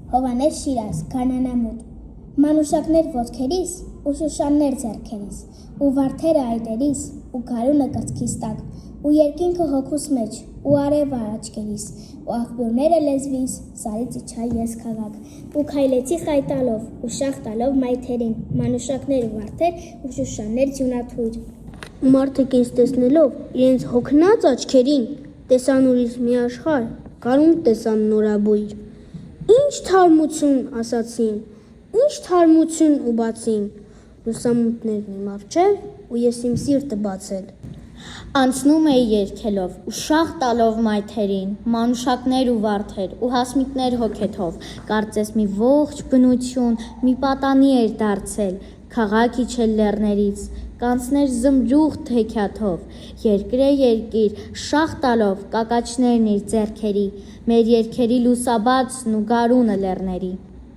Հովանես Շիրազ, Գանանամուտ, մանուշակներ ոտքերիս ու շուշաններ ձեռքերիս, ու վարդերը այտերիս ու գարունը կրծքիս տակ, ու երկինքը հոգուս մեջ, ու արևը աչքերիս, ու աղբյուրները լեզվիս, սարից իջա ես քաղաք, ու քայլեցի խայտալով, ու շաղ տալով մայթերին, մանուշակներ ու վարդեր ու շուշաններ ձյունաթույր։ Ու մարդիկ ինձ տեսնելով, իրենց հոգնած աչքերին, տեսան ուրիշ մի աշխարհ, գարուն տեսան նորաբույր։ Ինչ թարմություն, ասացին, ինչ թարմություն ու բացին, լուսամուտներն իմ առջև, ու ես իմ սիրտը բացել։ Անցնում էի երգելով ու շաղ տալով մայթերին, մանուշակներ ու վարդեր ու հասմիկներ հոգեթով, կարծես մի ողջ բնություն, մի պատանի էր դարձել, քաղաք իջել լեռներից, կանցներ զմրուղ թեքյաթով, երկրե երկիր, շաղ տալով կակաչներն իր ձեռքերի, մեր երգերի լուսաբացն ու գարունը լեռների։